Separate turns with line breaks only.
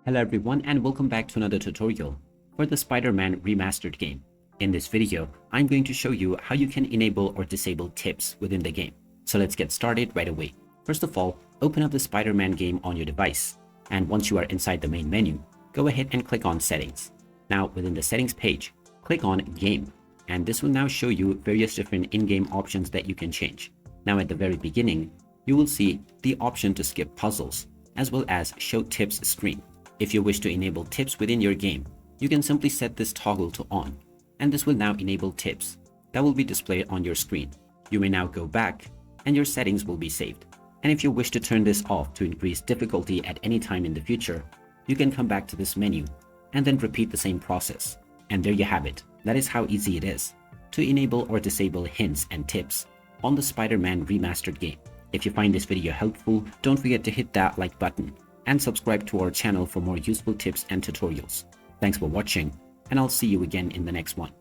Hello everyone and welcome back to another tutorial for the Spider-Man Remastered game. In this video, I'm going to show you how you can enable or disable tips within the game. So let's get started right away. First of all, open up the Spider-Man game on your device, and once you are inside the main menu, go ahead and click on Settings. Now within the Settings page, click on Game, and this will now show you various different in-game options that you can change. Now at the very beginning, you will see the option to skip puzzles, as well as Show Tips screen. If you wish to enable tips within your game, you can simply set this toggle to on, and this will now enable tips that will be displayed on your screen. You may now go back and your settings will be saved. And if you wish to turn this off to increase difficulty at any time in the future, you can come back to this menu and then repeat the same process. And there you have it. That is how easy it is to enable or disable hints and tips on the Spider-Man Remastered game. If you find this video helpful, don't forget to hit that like button and subscribe to our channel for more useful tips and tutorials. Thanks for watching, and I'll see you again in the next one.